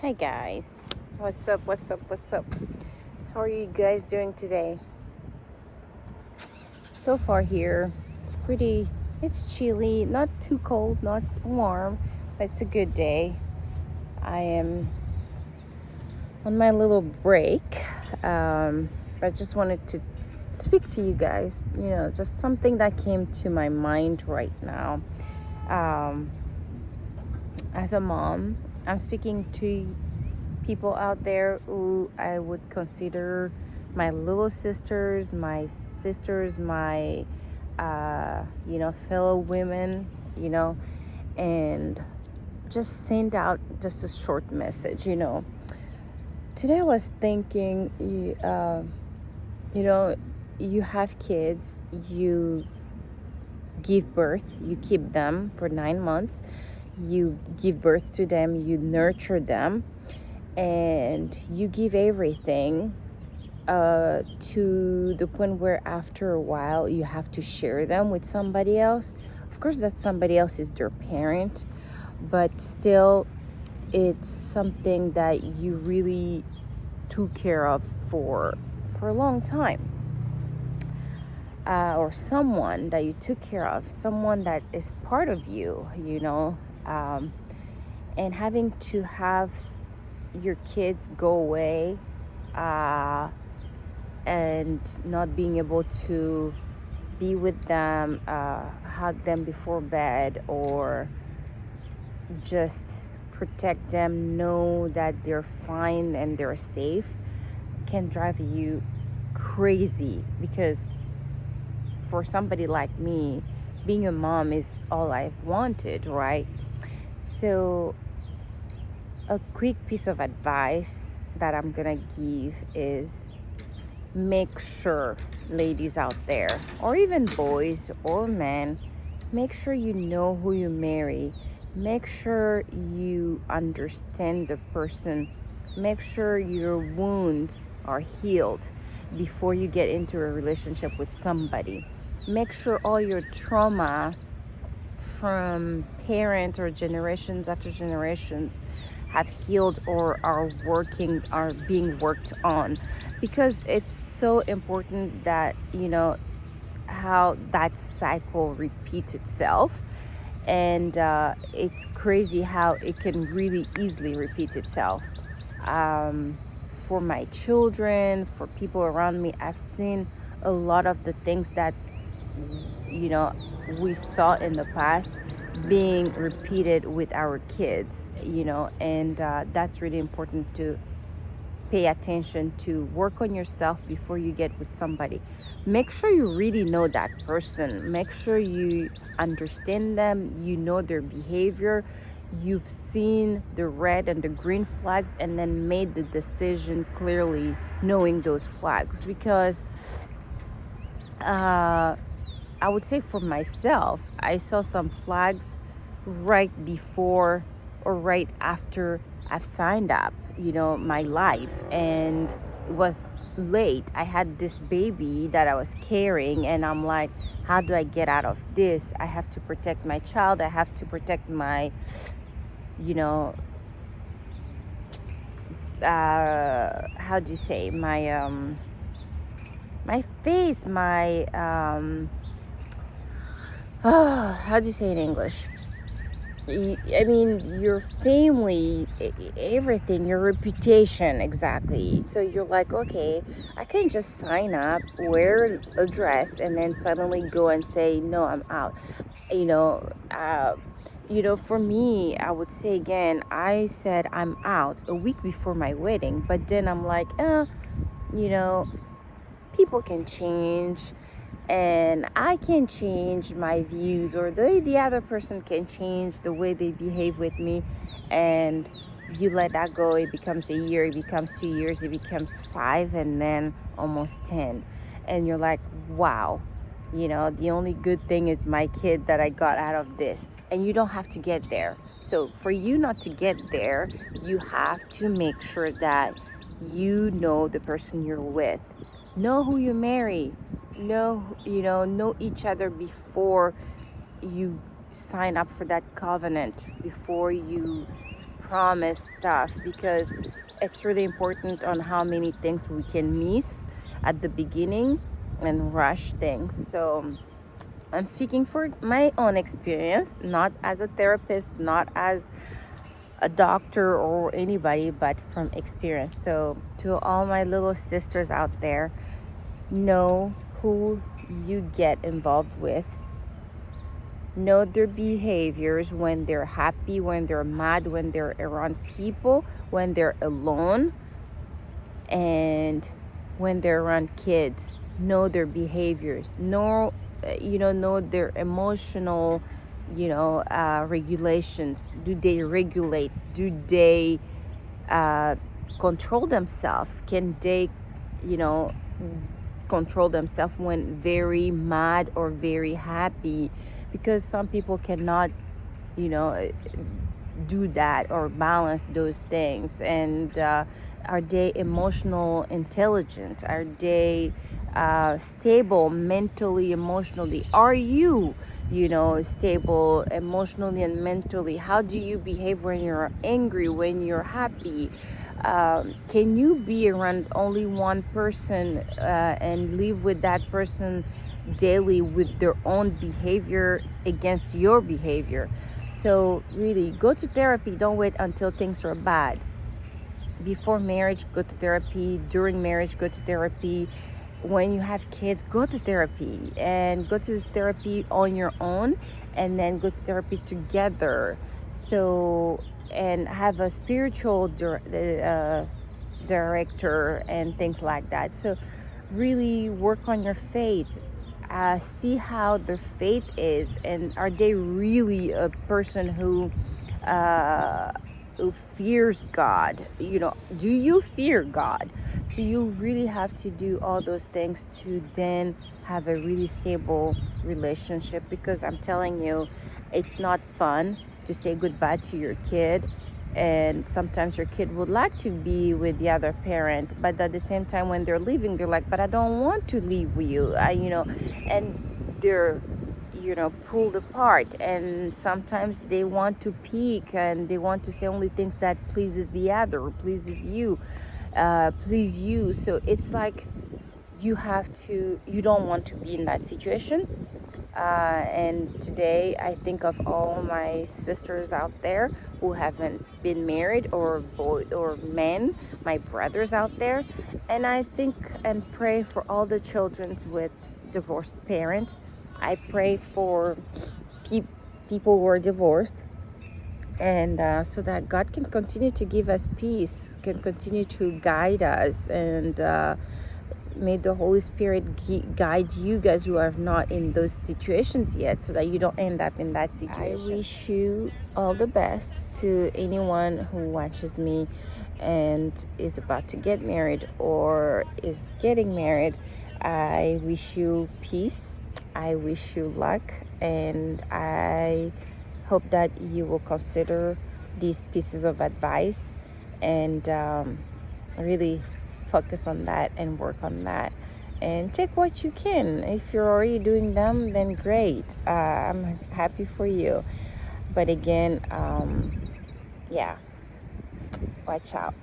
Hi guys, what's up? What's up? How are you guys doing today? So far here, it's chilly, not too cold, not warm, but it's a good day. I am on my little break, but just wanted to speak to you guys. Just something that came to my mind right now. Um, as a mom, I'm speaking to people out there who I would consider my little sisters, my fellow women, and just send out just a short message. Today I was thinking, you know, you have kids, you give birth, you keep them for 9 months, you give birth to them, you nurture them, and you give everything to the point where after a while you have to share them with somebody else. Of course, that somebody else is their parent, but still, it's something that you really took care of for a long time, or someone that you took care of, someone that is part of you, and having to have your kids go away, and not being able to be with them, hug them before bed, or just protect them, know that they're fine and they're safe, can drive you crazy. Because for somebody like me, being a mom is all I've wanted, right? So a quick piece of advice that I'm gonna give is, make sure, ladies out there, or even boys or men, make sure you know who you marry. Make sure you understand the person. Make sure your wounds are healed before you get into a relationship with somebody. Make sure all your trauma from parents or generations after generations have healed or are being worked on, because it's so important that how that cycle repeats itself. And it's crazy how it can really easily repeat itself. um, for my children, for people around me, I've seen a lot of the things that you know we saw in the past being repeated with our kids, and that's really important to pay attention to. Work on yourself before you get with somebody. Make sure you really know that person. Make sure you understand them, you know their behavior, you've seen the red and the green flags, and then made the decision clearly knowing those flags. Because I would say for myself, I saw some flags right before or right after I've signed up, my life. And it was late. I had this baby that I was carrying, and I'm like, how do I get out of this? I have to protect my child. I have to protect my, you know, how do you say, my face, my, how do you say in English? I mean, your family, everything, your reputation, exactly. So you're like, okay, I can just sign up, wear a dress, and then suddenly go and say, no, I'm out. You know, uh, for me, I would say again, I said I'm out a week before my wedding, but then I'm like, you know, people can change, and I can change my views, or the other person can change the way they behave with me. And you let that go, it becomes a year, it becomes 2 years, it becomes five, and then almost 10. And you're like, wow, the only good thing is my kid that I got out of this. And you don't have to get there. So for you not to get there, you have to make sure that you know the person you're with, know who you marry, know each other before you sign up for that covenant, before you promise stuff, because it's really important on how many things we can miss at the beginning and rush things. So I'm speaking for my own experience, not as a therapist, not as a doctor or anybody, but from experience. So to all my little sisters out there, know who you get involved with. Know their behaviors when they're happy, when they're mad, when they're around people, when they're alone, and when they're around kids. Know their behaviors. Know their emotional, regulations. Do they regulate? Do they control themselves? Can they, you know, control themselves when very mad or very happy? Because some people cannot, do that or balance those things. And are they emotional intelligent? Are they stable mentally, emotionally? Are you, stable emotionally and mentally? How do you behave when you're angry, when you're happy? Can you be around only one person and live with that person daily with their own behavior against your behavior? So really, go to therapy. Don't wait until things are bad. Before marriage, go to therapy. During marriage, go to therapy. When you have kids, go to therapy, and go to therapy on your own, and then go to therapy together. So, and have a spiritual director and things like that. So really work on your faith. See how their faith is, and are they really a person who fears God? Do you fear God? So you really have to do all those things to then have a really stable relationship, because I'm telling you, it's not fun to say goodbye to your kid. And sometimes your kid would like to be with the other parent, but at the same time, when they're leaving, they're like, but I don't want to leave with you. And they're pulled apart, and sometimes they want to peek and they want to say only things that pleases the other, or pleases you, please you. So it's like you don't want to be in that situation. And today I think of all my sisters out there who haven't been married, or boy or men, my brothers out there. And I think and pray for all the children with divorced parents. I pray for people who are divorced, and so that God can continue to give us peace, can continue to guide us, and may the Holy Spirit guide you guys who are not in those situations yet, so that you don't end up in that situation. I wish you all the best to anyone who watches me and is about to get married or is getting married. I wish you peace. I wish you luck, and I hope that you will consider these pieces of advice and really focus on that and work on that, and take what you can. If you're already doing them, then great. I'm happy for you. But again, yeah, watch out.